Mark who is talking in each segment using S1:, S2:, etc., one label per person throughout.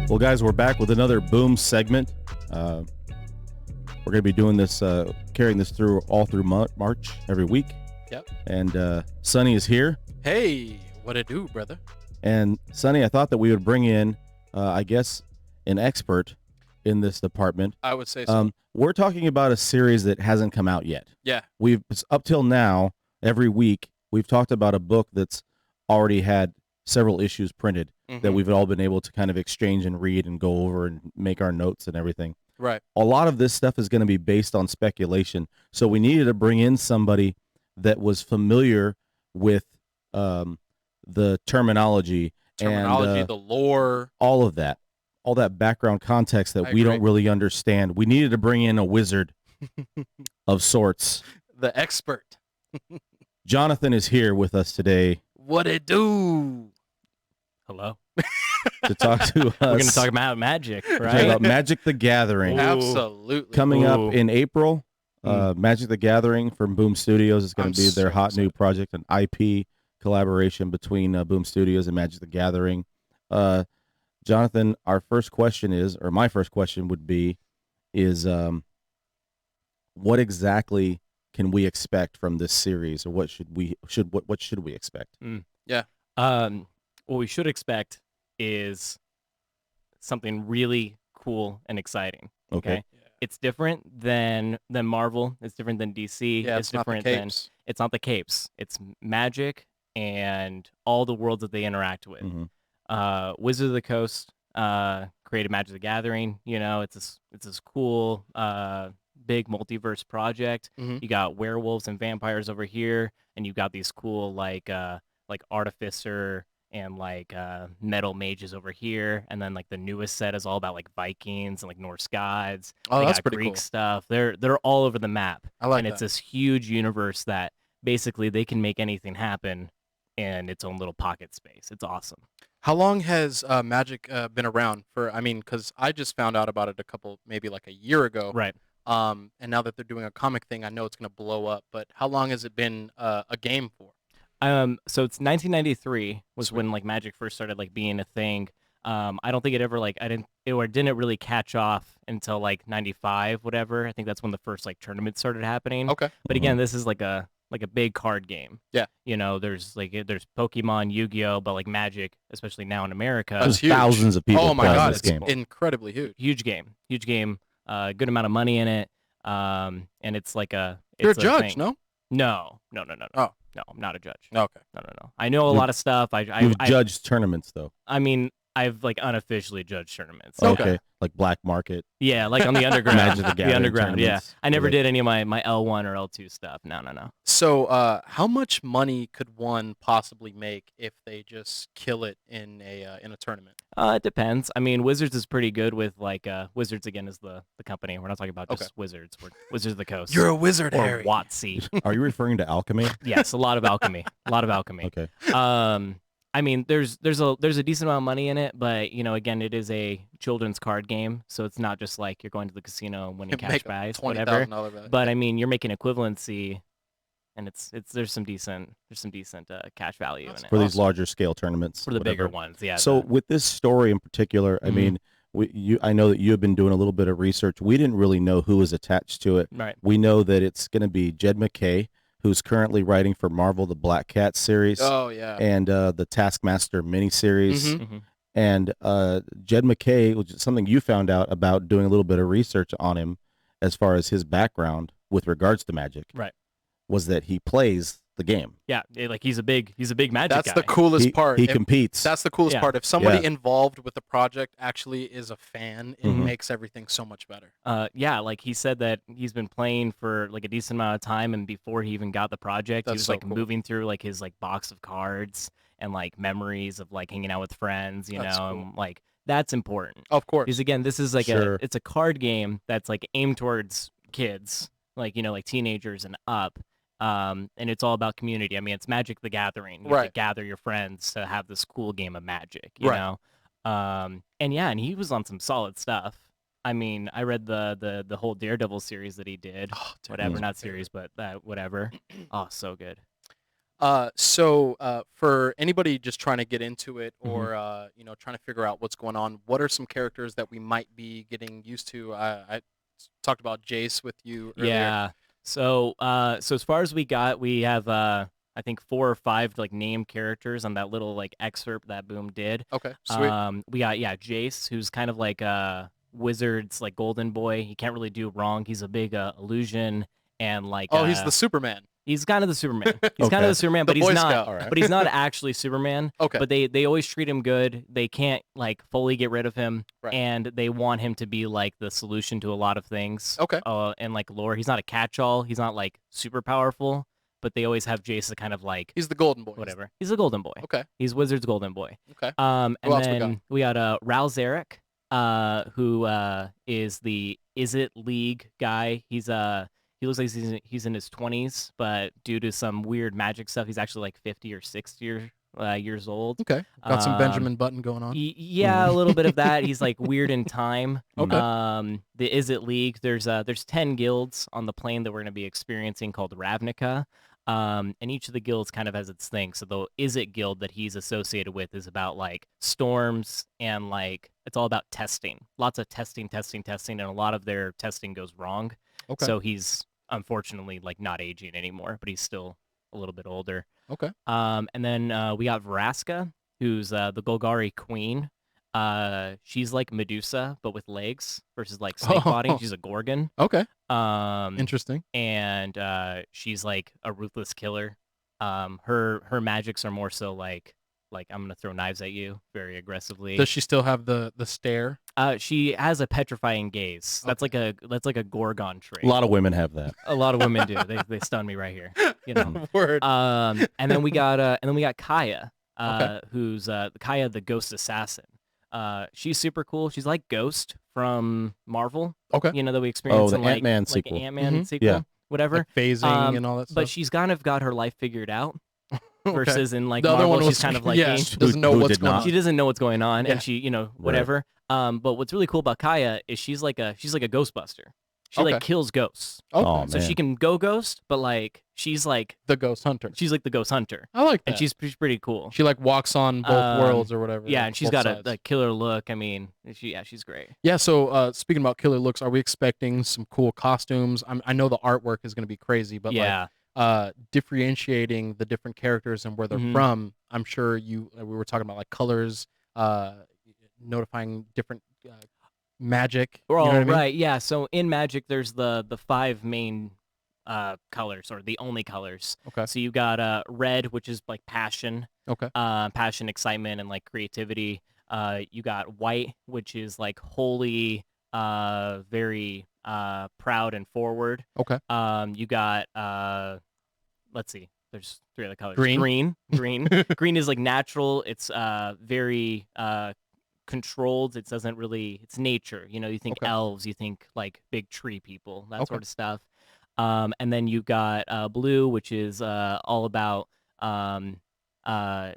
S1: Well, guys, we're back with another Boom segment. We're going to be doing this, carrying this through all through March every week.
S2: Yep.
S1: And Sonny is here.
S2: Hey, what it do, brother?
S1: And Sonny, I thought that we would bring in, I guess, an expert in this department.
S2: I would say so.
S1: We're talking about a series that hasn't come out yet.
S2: Yeah.
S1: We've up till now, every week, we've talked about a book that's already had several issues printed that we've all been able to kind of exchange and read and go over and make our notes and everything.
S2: Right.
S1: A lot of this stuff is going to be based on speculation. So we needed to bring in somebody that was familiar with the terminology, and
S2: the lore,
S1: all of that, all that background context that we don't really understand. We needed to bring in a wizard of sorts.
S2: The expert.
S1: Jonathan is here with us today.
S2: What it do?
S3: Hello.
S1: To talk to us.
S3: We're going to talk about Magic, right?
S1: Talk about Magic the Gathering.
S2: Ooh. Absolutely.
S1: Coming up in April, Magic the Gathering from Boom Studios is going to be their hot new project, an IP collaboration between Boom Studios and Magic the Gathering. Jonathan, my first question would be, what exactly can we expect from this series, or what should we expect?
S2: Yeah.
S3: What we should expect is something really cool and exciting. Okay.
S2: Yeah.
S3: It's different than Marvel. It's different than DC.
S2: Yeah,
S3: it's different than it's not the capes. It's Magic and all the worlds that they interact with. Wizard of the Coast created Magic the Gathering. You know, it's this cool big multiverse project. You got werewolves and vampires over here, and you got these cool like Artificer and like metal mages over here, and then like the newest set is all about like Vikings and like Norse gods.
S2: Oh,
S3: they
S2: that's
S3: got
S2: pretty
S3: Greek
S2: cool
S3: stuff. They're all over the map.
S2: I like
S3: and
S2: that.
S3: it's this huge universe that basically they can make anything happen in its own little pocket space. It's awesome.
S2: How long has Magic been around for? I mean, because I just found out about it maybe like a year ago.
S3: Right.
S2: And now that they're doing a comic thing, I know it's going to blow up. But how long has it been a game for?
S3: So it's 1993 was when like Magic first started like being a thing. I don't think it ever didn't really catch off until like 95, whatever. I think that's when the first like tournament started happening.
S2: Okay.
S3: But again, this is like a big card game.
S2: Yeah.
S3: You know, there's Pokemon, Yu-Gi-Oh, but like Magic, especially now in America.
S1: There's thousands of people.
S2: Oh my God,
S1: this
S2: it's
S1: game.
S2: incredibly huge.
S3: Huge game. Good amount of money in it. And it's like
S2: You're a
S3: it's
S2: judge,
S3: thing.
S2: no?
S3: No.
S2: Oh.
S3: No, I'm not a judge.
S2: Okay.
S3: No. I know a lot of stuff.
S1: You've judged tournaments, though.
S3: I mean, I've like unofficially judged tournaments.
S1: Okay. Like Black Market.
S3: Yeah, like on the underground.
S1: Magic the Gathering
S3: the underground. Yeah,
S1: tournaments.
S3: I never did any of my L1 or L2 stuff. No.
S2: So, how much money could one possibly make if they just kill it in a tournament?
S3: It depends. I mean, Wizards is pretty good with like Wizards again is the company. We're not talking about just Wizards. We're Wizards of the Coast.
S2: You're a wizard,
S3: or
S2: Harry.
S3: WotC.
S1: Are you referring to alchemy?
S3: Yes, a lot of alchemy.
S1: Okay.
S3: I mean, there's a decent amount of money in it, but you know, again, it is a children's card game, so it's not just like you're going to the casino and winning cash prize, whatever.
S2: $20,000
S3: But I mean, you're making equivalency, and there's some decent cash value in it
S1: For these larger scale tournaments.
S3: for the
S1: whatever.
S3: bigger ones. Yeah.
S1: So with this story in particular, I mean, I know that you have been doing a little bit of research. We didn't really know who was attached to it.
S3: right.
S1: We know that it's going to be Jed MacKay, who's currently writing for Marvel the Black Cat series
S2: Oh yeah.
S1: and the Taskmaster miniseries.
S2: Mhm.
S1: And Jed MacKay, which is something you found out about doing a little bit of research on him as far as his background with regards to Magic,
S3: Right.
S1: was that he plays the game.
S3: Yeah. Like he's a big Magic
S2: That's
S3: guy.
S2: the coolest part.
S1: He
S2: If-
S1: competes.
S2: That's the coolest
S3: Yeah.
S2: part. If somebody
S1: Yeah.
S2: involved with the project actually is a fan, it
S1: Mhm.
S2: makes everything so much better.
S3: Yeah, like he said that he's been playing for like a decent amount of time, and before he even got the project, he
S2: That's
S3: was
S2: so
S3: like
S2: cool.
S3: moving through like his like box of cards and like memories of like hanging out with friends, you
S2: That's
S3: know,
S2: cool.
S3: and like that's important.
S2: Of course.
S3: Because again, this is like
S1: Sure.
S3: it's a card game that's like aimed towards kids, like you know, like teenagers and up. And it's all about community. I mean, it's Magic the Gathering. You have to
S2: Right.
S3: gather your friends to have this cool game of Magic, you
S2: Right.
S3: know? And he was on some solid stuff. I mean, I read the whole Daredevil series that he did.
S2: Oh, dude,
S3: Whatever,
S2: that's
S3: not
S2: my favorite.
S3: series, but whatever. Oh, so good.
S2: For anybody just trying to get into it
S1: Mhm.
S2: or trying to figure out what's going on, what are some characters that we might be getting used to? I talked about Jace with you earlier.
S3: Yeah. So as far as we have I think 4 or 5 like named characters on that little like excerpt that Boom did.
S2: Okay, sweet.
S3: We got Jace, who's kind of like a wizard's like golden boy. He can't really do wrong. He's a big illusion and like
S2: Oh, he's the Superman.
S3: He's kind of the Superman. He's kind
S1: Okay.
S3: of the Superman,
S2: The
S3: but he's
S2: Boy
S3: not.
S2: Scout.
S1: All right.
S3: But he's not actually Superman.
S2: Okay.
S3: But they always treat him good. They can't like fully get rid of him,
S2: Right.
S3: and they want him to be like the solution to a lot of things.
S2: Okay.
S3: And like lore, he's not a catch-all. He's not like super powerful, but they always have Jace to kind of like
S2: He's the golden boy.
S3: whatever. He's a golden boy.
S2: Okay.
S3: He's Wizard's golden boy.
S2: Okay.
S3: And
S2: Who else we
S3: then we got Ral Zarek, who is the Is It League guy. He looks like he's in his 20s, but due to some weird magic stuff, he's actually like 50 or 60 years old.
S2: Okay. Got some
S3: Um,
S2: Benjamin Button going on.
S3: Yeah, a little bit of that. He's like weird in time.
S2: Okay.
S3: The Is It League, there's 10 guilds on the plane that we're going to be experiencing called Ravnica. And each of the guilds kind of has its thing. So the Is It guild that he's associated with is about like storms and like it's all about testing. Lots of testing, and a lot of their testing goes wrong.
S2: Okay.
S3: So he's unfortunately like not aging anymore, but he's still a little bit older.
S2: Okay.
S3: And then we got Vraska, who's the Golgari queen. She's like Medusa, but with legs versus like snake body. She's a Gorgon.
S2: Okay.
S3: Um,
S2: Interesting.
S3: and she's like a ruthless killer. Her magics are more so like I'm gonna throw knives at you very aggressively.
S2: Does she still have the stare?
S3: She has a petrifying gaze. That's like a Gorgon trait.
S1: A lot of women have that.
S3: A lot of women do. They stun me right here. You know.
S2: Word.
S3: And then we got Kaya,
S2: Okay.
S3: who's Kaya the Ghost Assassin. She's super cool. She's like Ghost from Marvel.
S2: Okay.
S3: You know that we experienced
S1: the
S3: in like
S1: Ant-Man
S3: like
S1: sequel.
S3: Ant-Man
S2: Mhm.
S3: sequel,
S1: Yeah.
S3: whatever.
S2: Like phasing and all that stuff.
S3: But she's kind of got her life figured out.
S2: Okay.
S3: Versus in like
S2: The other
S3: Marvel,
S2: one was
S3: she's kind of like
S2: yeah,
S3: me.
S2: she doesn't know
S1: Who
S2: what's
S1: did
S2: going
S1: not.
S2: on.
S3: She doesn't know what's going on,
S2: Yeah.
S3: and she whatever. But what's really cool about Kaya is she's like a Ghostbuster. She like
S2: Okay.
S3: kills ghosts.
S2: Okay.
S1: Oh,
S3: So
S1: man.
S3: she can go ghost, but like she's like
S2: The ghost hunter.
S3: the ghost hunter,
S2: I like that.
S3: and she's pretty cool.
S2: she like walks on both worlds or whatever.
S3: Yeah, and she's
S2: both
S3: got
S2: sides.
S3: a killer look. I mean, she's great.
S2: Yeah. So speaking about killer looks, are we expecting some cool costumes? I know the artwork is going to be crazy, but
S3: Yeah,
S2: differentiating the different characters and where they're
S3: Mhm.
S2: from. I'm sure we were talking about like colors, notifying different magic. You know what I mean?
S3: right. Yeah. So in Magic, there's the 5 main colors, or the only colors.
S2: Okay.
S3: So you got red, which is like passion,
S2: Okay.
S3: passion, excitement, and like creativity. You got white, which is like holy, very proud and forward.
S2: Okay.
S3: You got let's see. There's 3 other colors.
S2: Green.
S3: Green. Green is like natural. It's very controlled. It doesn't really. It's nature. You know, you think
S2: Okay.
S3: elves, you think like big tree people, that
S2: Okay.
S3: sort of stuff. And then you got blue, which is all about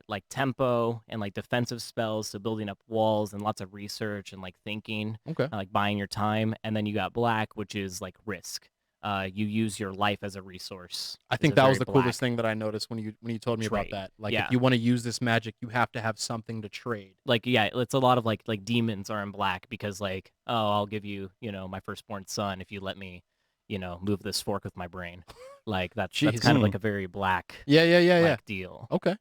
S3: like tempo and like defensive spells, so building up walls and lots of research and like thinking,
S2: Okay.
S3: like buying your time. And then you got black, which is like risk. You use your life as a resource.
S2: I
S3: It's
S2: think
S3: a
S2: that
S3: very
S2: was the
S3: black
S2: coolest thing that I noticed when you told me about
S3: trait.
S2: that. Like
S3: Yeah.
S2: if you want to use this magic, you have to have something to trade.
S3: Like yeah, it's a lot of like demons are in black because like, oh, I'll give you, my firstborn son if you let me, move this fork with my brain. Like that's
S2: Jeez.
S3: kind of like a very black
S2: Yeah.
S3: like deal.
S2: Okay.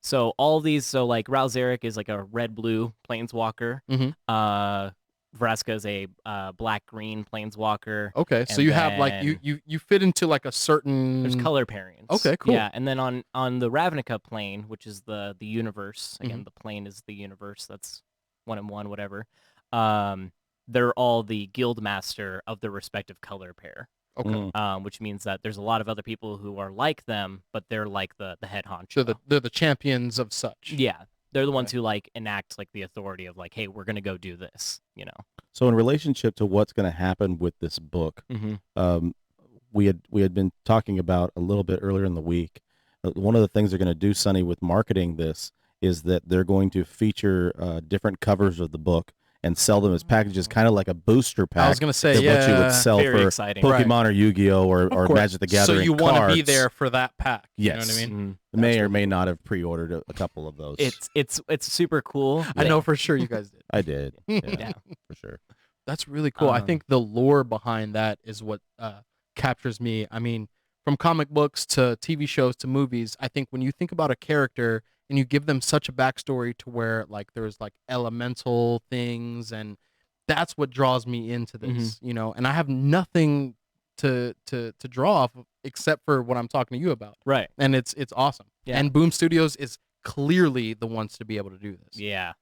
S3: So all these, so like Ral Zarek is like a red-blue planeswalker.
S2: Mhm.
S3: Vraska is a black-green planeswalker.
S2: Okay. So
S3: And
S2: you have like
S3: then-
S2: you fit into like a certain.
S3: There's color pairings.
S2: Okay, cool.
S3: Yeah, and then on the Ravnica plane, which is the universe.
S2: Mm-hmm.
S3: Again, the plane is the universe. That's 1 and 1, whatever. They're all the guild master of their respective color pair.
S2: Okay.
S3: Which means that there's a lot of other people who are like them, but they're like the head honcho.
S2: So they're the champions of such.
S3: Yeah, they're the ones who like enact like the authority of like, hey, we're gonna go do this.
S1: So in relationship to what's going to happen with this book,
S3: Mm-hmm.
S1: we had been talking about a little bit earlier in the week. One of the things they're going to do, Sonny, with marketing this is that they're going to feature different covers of the book, and sell them as packages, kind of like a booster pack.
S2: I was gonna say,
S1: what you would
S2: yeah,
S1: sell
S3: very
S1: for
S3: exciting.
S1: Pokemon or Yu-Gi-Oh or
S2: course.
S1: Magic the Gathering.
S2: So you want to be
S1: cards.
S2: there for that pack. You know
S1: Yes.
S2: what I mean?
S3: Mhm.
S1: May or may not have pre-ordered a couple of those.
S3: It's super cool.
S2: I know for sure you guys did.
S1: I did. Yeah,
S3: Yeah.
S1: for sure.
S2: That's really cool. I think the lore behind that is what captures me. I mean, from comic books to TV shows to movies, I think when you think about a character and you give them such a backstory to where like there's like elemental things, and that's what draws me into this, you know. And I have nothing to draw off of except for what I'm talking to you about,
S3: Right.
S2: and it's awesome.
S3: Yeah.
S2: And Boom Studios is clearly the ones to be able to do this.
S3: Yeah.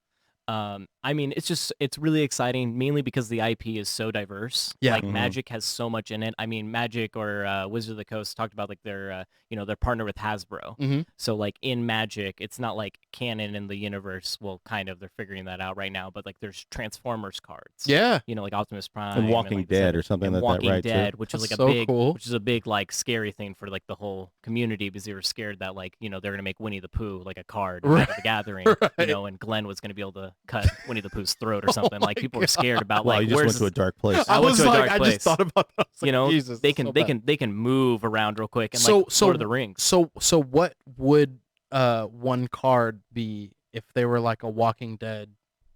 S3: I mean, it's really exciting, mainly because the IP is so diverse.
S2: Yeah.
S3: Like
S1: Mhm.
S3: Magic has so much in it. I mean, Magic or Wizard of the Coast talked about like their their partner with Hasbro.
S2: Mhm.
S3: So like in Magic, it's not like canon in the universe. Well, kind of, they're figuring that out right now. But like there's Transformers cards.
S2: Yeah.
S3: You know, like Optimus Prime
S1: And Walking
S3: like,
S1: Dead or something
S3: and
S1: like
S3: Walking
S1: that, right?
S3: Dead,
S1: Too?
S3: which is like
S2: That's
S3: a
S2: so
S3: big,
S2: cool.
S3: which is a big like scary thing for like the whole community because they were scared that like they're gonna make Winnie the Pooh like a card in Magic the Gathering,
S2: Right.
S3: and Glenn was gonna be able to cut Winnie the Pooh's throat or something.
S2: Oh
S3: Like
S2: my
S3: people were scared about
S1: Wow,
S3: like
S1: you just
S3: where's
S1: went to a dark place.
S3: I went
S2: was
S3: to a
S2: like,
S3: dark
S2: I
S3: place.
S2: just thought about that. I was like, Jesus,
S3: they
S2: that's
S3: can
S2: so
S3: they
S2: bad.
S3: can move around real quick and
S2: So-
S3: like
S2: so-
S3: Lord of the Rings.
S2: So what would one card be if they were like a Walking Dead?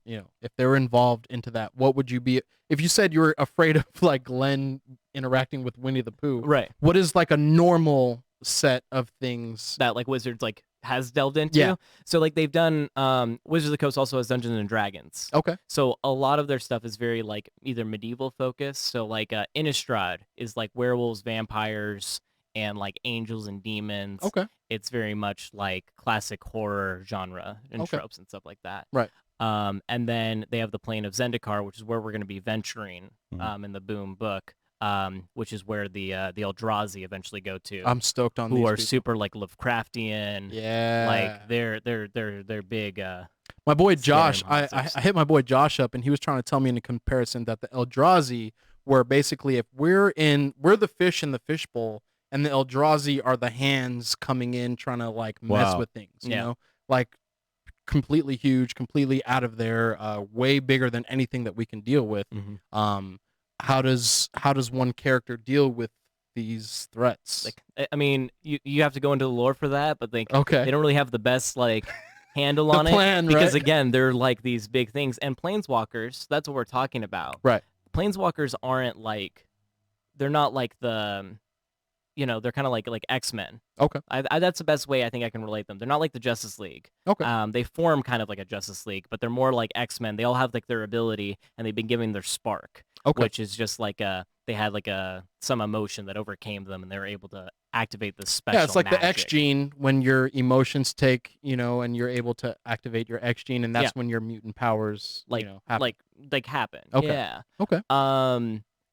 S2: You know, if they were involved into that, what would you be? If you said you were afraid of like Glenn interacting with Winnie the Pooh,
S3: Right.
S2: what is like a normal set of things?
S3: That like Wizards like has delved into.
S2: Yeah.
S3: So like they've done Wizards of the Coast also has Dungeons and Dragons.
S2: Okay.
S3: So a lot of their stuff is very like either medieval focused. So like Innistrad is like werewolves, vampires, and like angels and demons.
S2: Okay.
S3: It's very much like classic horror genre and
S2: Okay.
S3: tropes and stuff like that.
S2: Right.
S3: And then they have the plane of Zendikar, which is where we're going to be venturing
S1: Mhm.
S3: in the Boom book, which is where the Eldrazi eventually go to,
S2: I'm stoked on
S3: who
S2: these
S3: are
S2: people.
S3: super like Lovecraftian.
S2: Yeah.
S3: Like they're big.
S2: My boy
S3: scary
S2: Josh, I
S3: monsters.
S2: hit my boy Josh up, and he was trying to tell me in a comparison that the Eldrazi were basically if we're the fish in the fishbowl, and the Eldrazi are the hands coming in trying to like mess
S1: Wow.
S2: with things, you
S3: Yeah.
S2: know, like completely huge, completely out of there, way bigger than anything that we can deal with.
S3: Mhm.
S2: How does one character deal with these threats?
S3: Like I mean, you have to go into the lore for that, but they
S2: okay,
S3: don't really have the best like handle
S2: The
S3: on
S2: plan,
S3: it because
S2: right?
S3: again they're like these big things and planeswalkers. That's what we're talking about.
S2: Right.
S3: Planeswalkers aren't like they're not like the they're kind of like X-Men.
S2: Okay.
S3: That's the best way I think I can relate them. They're not like the Justice League.
S2: Okay.
S3: They form kind of like a Justice League, but they're more like X-Men. They all have like their ability, and they've been given their spark,
S2: Okay.
S3: which is just like they had like some emotion that overcame them, and they were able to activate this special.
S2: Yeah, it's like the X
S3: magic.
S2: gene when your emotions take, and you're able to activate your X gene, and that's when your mutant powers,
S3: like
S2: happen.
S3: like happen.
S2: Okay.
S3: Yeah.
S2: Okay.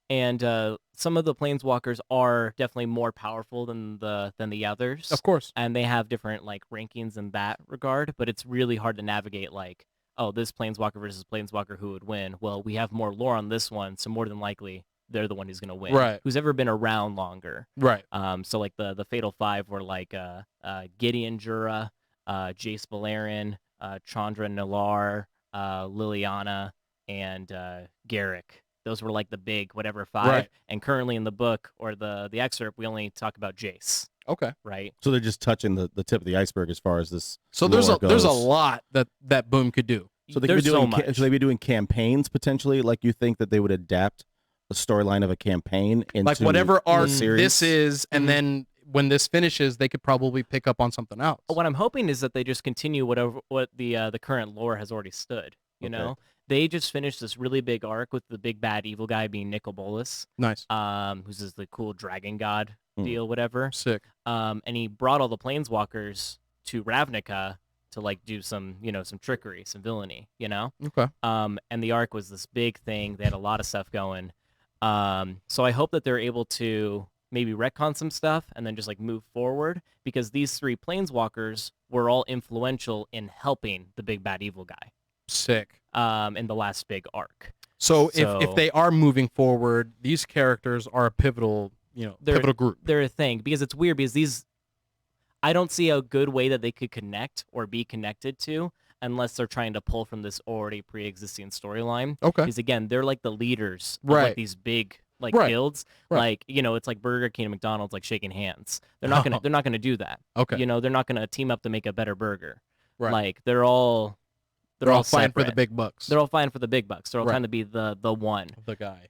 S3: And some of the planeswalkers are definitely more powerful than the others.
S2: Of course.
S3: And they have different like rankings in that regard, but it's really hard to navigate like, oh, this planeswalker versus planeswalker, who would win? Well, we have more lore on this one, so more than likely they're the one who's gonna win.
S2: Right.
S3: Who's ever been around longer.
S2: Right.
S3: So like the Fatal Five were like Gideon Jura, Jace Valerian, Chandra Nalar, Liliana, and Garrick. Those were like the big whatever five.
S2: Right.
S3: And currently in the book or the excerpt, we only talk about Jace,
S2: Okay.
S3: right?
S1: So they're just touching the tip of the iceberg as far as this.
S2: So there's
S1: lore
S2: a
S1: goes.
S2: lot that Boom could do.
S1: So they could
S3: There's
S1: be
S3: so
S1: doing.
S3: much.
S1: Should they be doing campaigns potentially? Like you think that they would adapt the storyline of a campaign into
S2: Like whatever
S1: a
S2: arc
S1: series?
S2: this is, and
S3: Mhm.
S2: then when this finishes, they could probably pick up on something else.
S3: What I'm hoping is that they just continue what the current lore has already stood. You
S1: Okay.
S3: know, they just finished this really big arc with the big bad evil guy being Nicol Bolas,
S2: Nice.
S3: who's just the cool dragon god
S1: Hmm.
S3: deal, whatever.
S2: Sick.
S3: And he brought all the planeswalkers to Ravnica to like do some some trickery, some villainy,
S2: Okay.
S3: And the arc was this big thing. They had a lot of stuff going. So I hope that they're able to maybe retcon some stuff and then just like move forward, because these three planeswalkers were all influential in helping the big bad evil guy
S2: Sick.
S3: in the last big arc.
S2: So,
S3: So-
S2: if they are moving forward, these characters are a pivotal,
S3: They're-
S2: pivotal group.
S3: They're a thing because it's weird because I don't see a good way that they could connect or be connected to unless they're trying to pull from this already pre-existing storyline.
S2: Okay.
S3: Because again, they're like the leaders of
S2: Right.
S3: like these big like
S2: Right.
S3: guilds.
S2: Right.
S3: Like, you know, it's like Burger King and McDonald's like shaking hands. They're not gonna do that.
S2: Okay.
S3: You know, they're not gonna team up to make a better burger.
S2: Right.
S3: Like they're all
S2: They're all fine for the
S3: separate.
S2: big bucks.
S3: They're all fine for the big bucks. They're all
S2: Right.
S3: trying to be the one.
S2: The guy.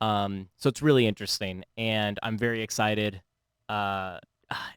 S3: So it's really interesting, and I'm very excited.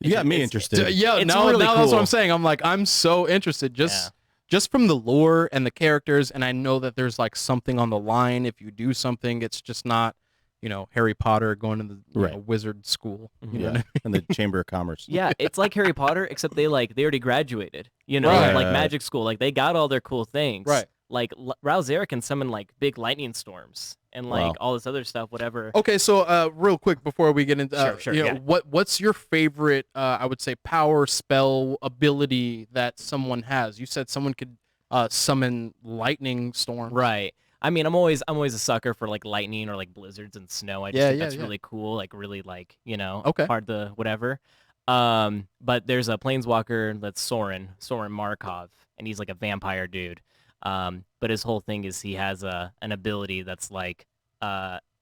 S1: You got me interested.
S2: Yeah,
S3: It's
S2: now,
S3: really
S2: now that's what
S3: cool.
S2: I'm saying. I'm like, I'm so interested just from the lore and the characters, and I know that there's like something on the line. If you do something, it's just not, you know, Harry Potter going to the you know, wizard school. You know what I mean?
S1: And the Chamber of Commerce.
S3: Yeah, it's like Harry Potter, except they already graduated. You know,
S2: Right.
S3: like magic school. Like they got all their cool things.
S2: Right.
S3: Like Ralzera can summon like big lightning storms and like
S1: Wow.
S3: all this other stuff, whatever.
S2: Okay, so real quick before we get into
S3: Sure,
S2: you know,
S3: yeah.
S2: what's your favorite I would say power spell ability that someone has? You said someone could summon lightning storm.
S3: Right. I mean, I'm always a sucker for like lightning or like blizzards and snow. I just think that's really cool. Like really like, you know,
S2: Okay.
S3: hard to whatever. But there's a planeswalker that's Sorin Markov, and he's like a vampire dude. But his whole thing is he has an ability that's like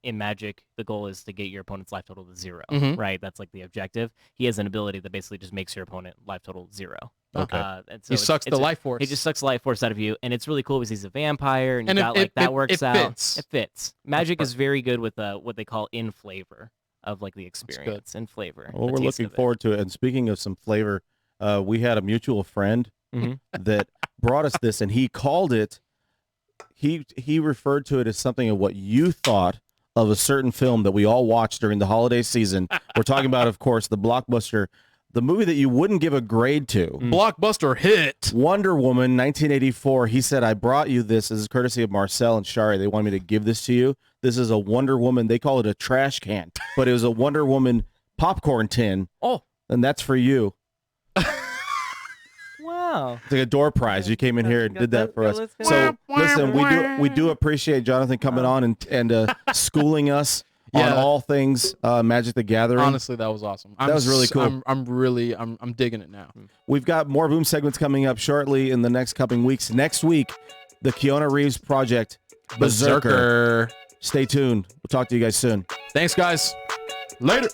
S3: in Magic, the goal is to get your opponent's life total to 0.
S2: Mhm.
S3: Right? That's like the objective. He has an ability that basically just makes your opponent life total 0.
S1: Okay.
S3: And so
S2: He sucks the life force.
S3: He just sucks the life force out of you, and it's really cool because he's a vampire, and you
S2: And
S3: got
S2: it-
S3: like that
S2: it-
S3: works
S2: it
S3: out.
S2: fits.
S3: It fits. Magic is
S2: perfect.
S3: very good with what they call in flavor of like the experience and flavor.
S1: Well,
S3: the
S1: we're
S3: taste
S1: looking
S3: of it.
S1: forward to it. And speaking of some flavor, we had a mutual friend
S3: Mhm.
S1: that brought us this, and he called it. He referred to it as something of what you thought of a certain film that we all watched during the holiday season. We're talking about, of course, the blockbuster, the movie that you wouldn't give a grade to.
S2: Blockbuster hit.
S1: Wonder Woman, 1984. He said, I brought you this. This is courtesy of Marcel and Shari. They wanted me to give this to you. This is a Wonder Woman. They call it a trash can, but it was a Wonder Woman popcorn tin.
S3: Oh,
S1: And that's for you.
S3: wow.
S1: It's like a door prize. You came in here and did that for us.
S3: let's go.
S1: So listen, we do appreciate Jonathan coming on and schooling us
S2: Yeah.
S1: on all things Magic the Gathering.
S2: Honestly, that was awesome.
S1: That was really cool.
S2: I'm digging it now.
S1: We've got more Boom segments coming up shortly in the next coming weeks. Next week, the Keanu Reeves project, Berserker. Stay tuned. We'll talk to you guys soon.
S2: Thanks, guys. Later.